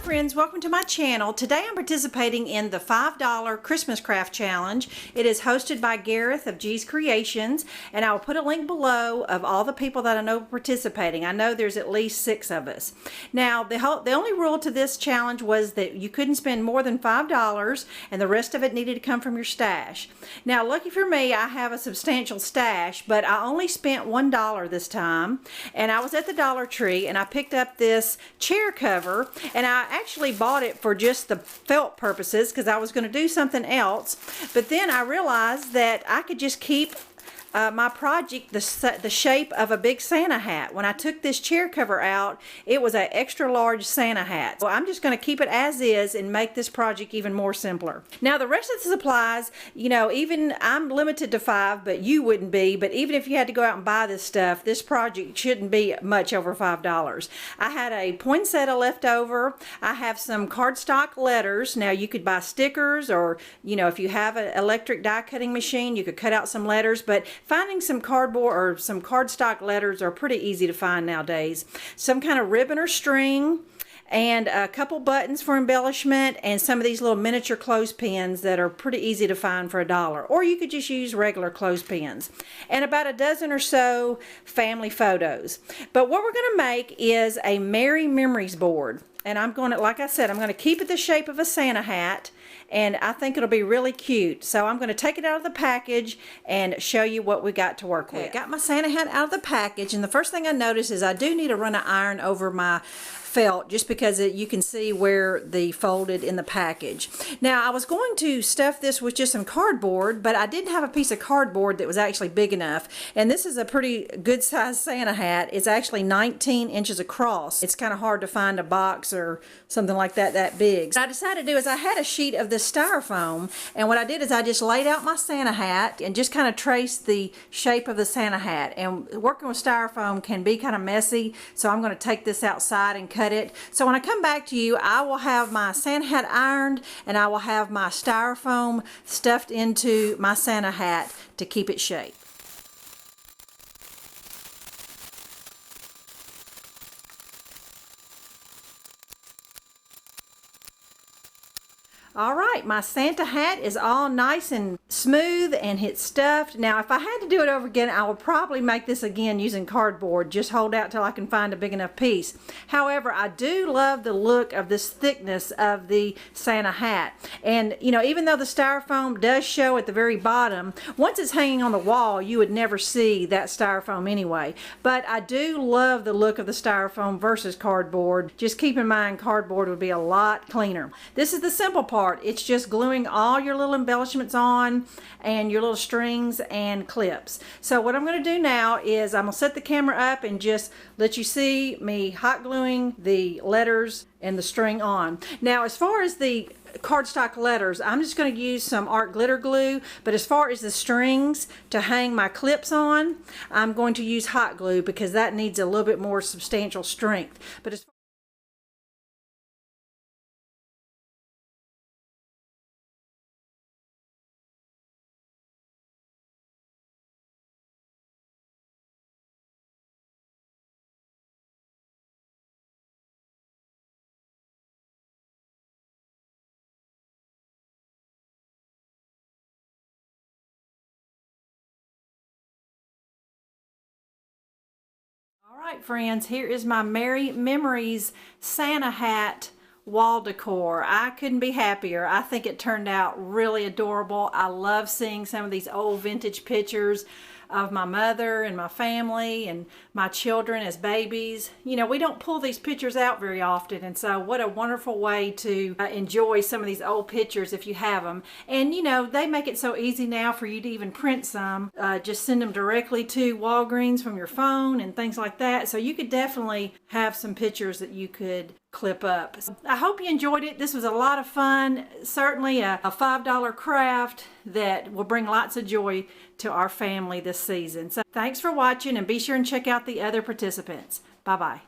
friends, welcome to my channel. Today I'm participating in the $5 Christmas Craft Challenge. It is hosted by Gareth of G's Creations, and I will put a link below of all the people that I know participating. I know there's at least 6 of us. Now the only rule to this challenge was that you couldn't spend more than $5 and the rest of it needed to come from your stash. Now lucky for me, I have a substantial stash, but I only spent $1 this time, and I was at the Dollar Tree and I picked up this chair cover, and I actually bought it for just the felt purposes because I was going to do something else, but then I realized that I could just keep my project the shape of a big Santa hat. When I took this chair cover out, it was an extra large Santa hat. So I'm just going to keep it as is and make this project even more simpler. Now the rest of the supplies, you know, even I'm limited to 5, but you wouldn't be. But even if you had to go out and buy this stuff, this project shouldn't be much over $5. I had a poinsettia left over. I have some cardstock letters. Now you could buy stickers, or you know, if you have an electric die cutting machine, you could cut out some letters, but finding some cardboard or some cardstock letters are pretty easy to find nowadays. Some kind of ribbon or string, and a couple buttons for embellishment, and some of these little miniature clothespins that are pretty easy to find for $1. Or you could just use regular clothespins. And about a dozen or so family photos. But what we're going to make is a Merry Memories board. And I'm going to, like I said, I'm going to keep it the shape of a Santa hat, and I think it'll be really cute. So I'm going to take it out of the package and show you what we got to work with. I got my Santa hat out of the package, and the first thing I noticed is I do need to run an iron over my felt, just because you can see where the folded in the package. Now I was going to stuff this with just some cardboard, but I didn't have a piece of cardboard that was actually big enough, and this is a pretty good size Santa hat. It's actually 19 inches across. It's kind of hard to find a box or something like that big. So what I decided to do is I had a sheet of this styrofoam, and what I did is I just laid out my Santa hat and just kind of traced the shape of the Santa hat. And working with styrofoam can be kind of messy, so I'm going to take this outside and cut it. So when I come back to you, I will have my Santa hat ironed, and I will have my styrofoam stuffed into my Santa hat to keep it shaped. Alright, my Santa hat is all nice and smooth and it's stuffed. Now if I had to do it over again, I would probably make this again using cardboard. Just hold out till I can find a big enough piece. However, I do love the look of this thickness of the Santa hat. And you know, even though the styrofoam does show at the very bottom, once it's hanging on the wall, you would never see that styrofoam anyway. But I do love the look of the styrofoam versus cardboard. Just keep in mind, cardboard would be a lot cleaner. This is the simple part. It's just gluing all your little embellishments on and your little strings and clips. So what I'm going to do now is I'm going to set the camera up and just let you see me hot gluing the letters and the string on. Now as far as the cardstock letters, I'm just going to use some art glitter glue, but as far as the strings to hang my clips on, I'm going to use hot glue because that needs a little bit more substantial strength. But as Alright friends, here is my Merry Memories Santa hat wall decor. I couldn't be happier. I think it turned out really adorable. I love seeing some of these old vintage pictures of my mother and my family and my children as babies. You know, we don't pull these pictures out very often, and so what a wonderful way to enjoy some of these old pictures if you have them. And you know, they make it so easy now for you to even print some. Just send them directly to Walgreens from your phone and things like that. So you could definitely have some pictures that you could clip up. So I hope you enjoyed it. This was a lot of fun. Certainly a $5 craft that will bring lots of joy to our family this season. So thanks for watching, and be sure and check out the other participants. Bye-bye.